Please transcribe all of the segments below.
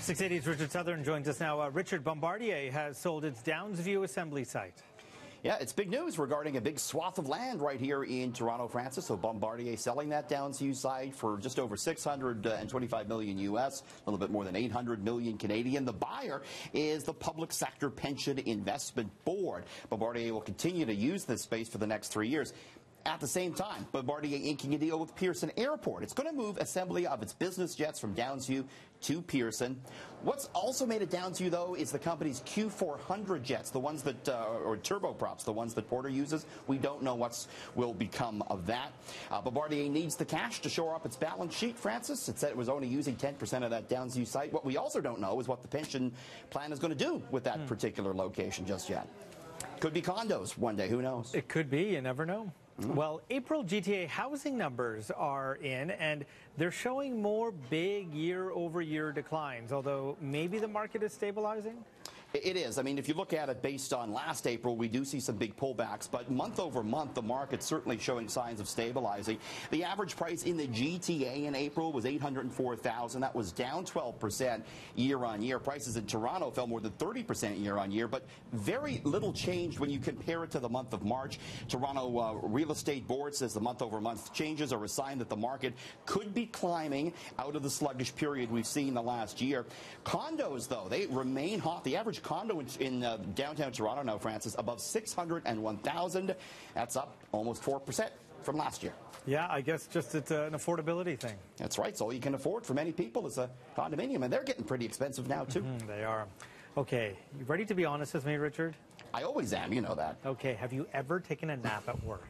680's Richard Southern joins us now. Richard, Bombardier has sold its Downsview assembly site. Yeah, it's big news regarding a big swath of land right here in Toronto, Francis. So Bombardier selling that Downsview site for just over $625 million US, a little bit more than 800 million Canadian. The buyer is the Public Sector Pension Investment Board. Bombardier will continue to use this space for the next 3 years. At the same time, Bombardier inking a deal with Pearson Airport. It's going to move assembly of its business jets from Downsview to Pearson. What's also made it Downsview, though, is the company's Q400 jets, the ones that, or turboprops, the ones that Porter uses. We don't know what will become of that. Bombardier needs the cash to shore up its balance sheet, Francis. It said it was only using 10% of that Downsview site. What we also don't know is what the pension plan is going to do with that particular location just yet. Could be condos one day, who knows? It could be, you never know. Well, April GTA housing numbers are in, and they're showing more big year-over-year declines, although maybe the market is stabilizing? It is. I mean, if you look at it based on last April, we do see some big pullbacks, but month over month, the market's certainly showing signs of stabilizing. The average price in the GTA in April was $804,000. That was down 12% year on year. Prices in Toronto fell more than 30% year on year, but very little changed when you compare it to the month of March. Toronto Real Estate Board says the month over month changes are a sign that the market could be climbing out of the sluggish period we've seen the last year. Condos, though, they remain hot. The average condo in downtown Toronto now, Francis, above $601,000. That's up almost 4% from last year. Yeah, I guess just it's an affordability thing. That's right. It's all you can afford for many people is a condominium, and they're getting pretty expensive now, too. They are. Okay, you ready to be honest with me, Richard? I always am, you know that. Okay, have you ever taken a nap at work?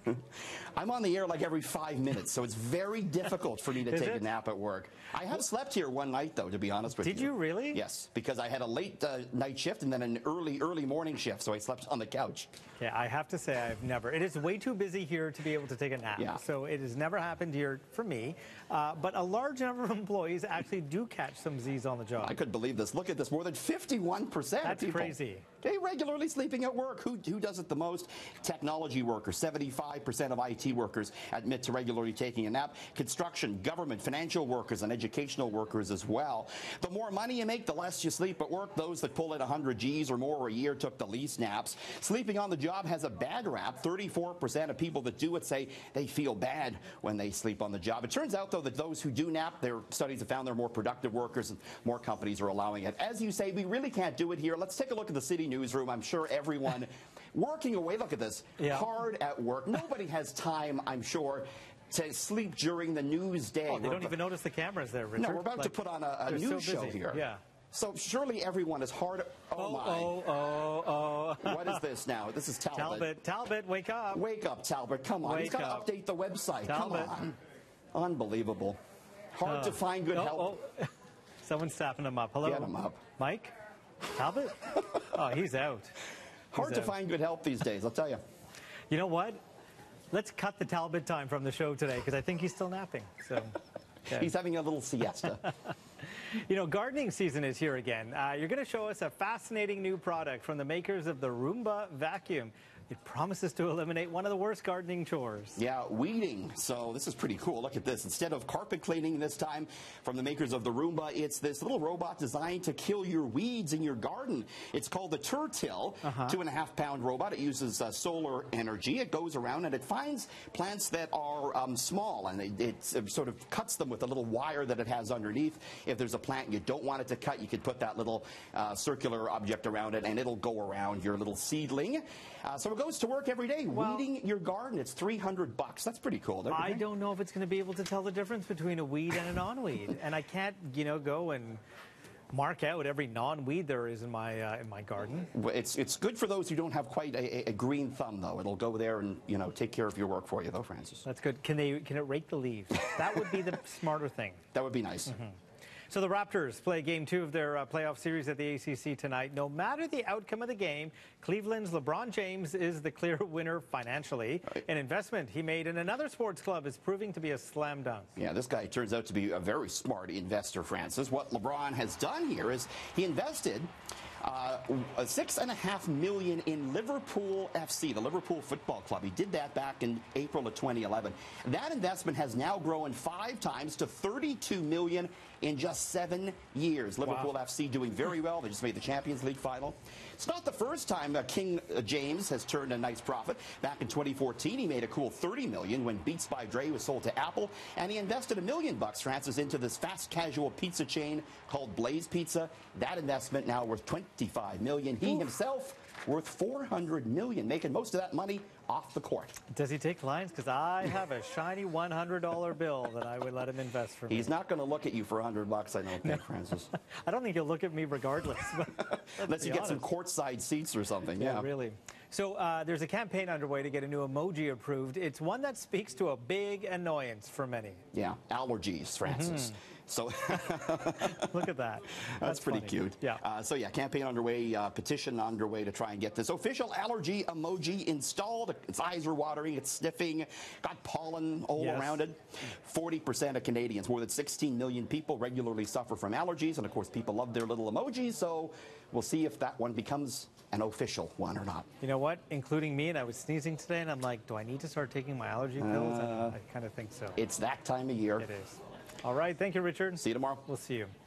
I'm on the air like every 5 minutes, so it's very difficult for me to take a nap at work. I have slept here one night, though, to be honest with you. Did you really? Yes, because I had a late night shift and then an early morning shift, so I slept on the couch. Yeah, I have to say I've never. It is way too busy here to be able to take a nap. Yeah. So it has never happened here for me. But a large number of employees actually do catch some Z's on the job. I couldn't believe this. Look at this. More than 51% That's of people. crazy. They regularly sleeping at work. Who does it the most? Technology workers. 75% of IT workers admit to regularly taking a nap. Construction, government, financial workers, and educational workers as well. The more money you make, the less you sleep at work. Those that pull in 100 G's or more a year took the least naps. Sleeping on the job has a bad rap. 34% of people that do it say they feel bad when they sleep on the job. It turns out, though, that those who do nap, their studies have found they're more productive workers, and more companies are allowing it. As you say, we really can't do it here. Let's take a look at the city newsroom. I'm sure everyone working away, look at this, hard at work. Nobody has time, I'm sure, to sleep during the news day. Oh, they don't even notice the cameras there, Richard. No, we're about to put on a news show here. Yeah. So surely everyone is hard. Oh. What is this now? This is Talbot. Talbot, wake up. Wake up, Talbot. Come on. He's got to update the website. Talbot. Come on. Unbelievable. Hard to find good help. Someone's tapping him up. Hello. Get him up. Mike? Talbot? Oh, he's out. Hard to find good help these days, I'll tell you. You know what? Let's cut the Talbot time from the show today because I think he's still napping. So okay. He's having a little siesta. You know, gardening season is here again. You're going to show us a fascinating new product from the makers of the Roomba vacuum. It promises to eliminate one of the worst gardening chores. Yeah, weeding. So this is pretty cool. Look at this. Instead of carpet cleaning this time from the makers of the Roomba, it's this little robot designed to kill your weeds in your garden. It's called the Turtill, 2.5-pound robot. It uses solar energy. It goes around and it finds plants that are small, and it sort of cuts them with a little wire that it has underneath. If there's a plant you don't want it to cut, you could put that little circular object around it, and it'll go around your little seedling. So it goes to work every day, weeding your garden. It's $300. That's pretty cool. I don't know if it's going to be able to tell the difference between a weed and a non-weed, and I can't, go and mark out every non-weed there is in my garden. Well, it's good for those who don't have quite a green thumb, though. It'll go there and take care of your work for you, though, Francis. That's good. Can it rake the leaves? That would be the smarter thing. That would be nice. So the Raptors play Game 2 of their playoff series at the ACC tonight. No matter the outcome of the game, Cleveland's LeBron James is the clear winner financially. An investment he made in another sports club is proving to be a slam dunk. Yeah, this guy turns out to be a very smart investor, Francis. What LeBron has done here is he invested $6.5 million in Liverpool FC, the Liverpool Football Club. He did that back in April of 2011. That investment has now grown 5 times to $32 million in just 7 years. Liverpool FC doing very well. They just made the Champions League final. It's not the first time King James has turned a nice profit. Back in 2014, he made a cool $30 million when Beats by Dre was sold to Apple, and he invested $1 million, Francis, into this fast casual pizza chain called Blaze Pizza. That investment now worth $25 million. He himself worth $400 million, making most of that money off the court. Does he take lines? Because I have a shiny $100 bill that I would let him invest for me. He's not going to look at you for $100, I don't think, Francis. I don't think he'll look at me regardless. Unless you get some courtside seats or something. Yeah, really. So there's a campaign underway to get a new emoji approved. It's one that speaks to a big annoyance for many. Yeah, allergies, Francis. So look at that. That's pretty cute. Yeah. Campaign underway, petition underway to try and get this official allergy emoji installed. Its eyes are watering, it's sniffing, got pollen all around it. 40% of Canadians, more than 16 million people, regularly suffer from allergies, and of course people love their little emojis, so we'll see if that one becomes an official one or not. You know what? Including me, and I was sneezing today, and I'm like, do I need to start taking my allergy pills? And I kind of think so. It's that time of year. It is. All right. Thank you, Richard. See you tomorrow. We'll see you.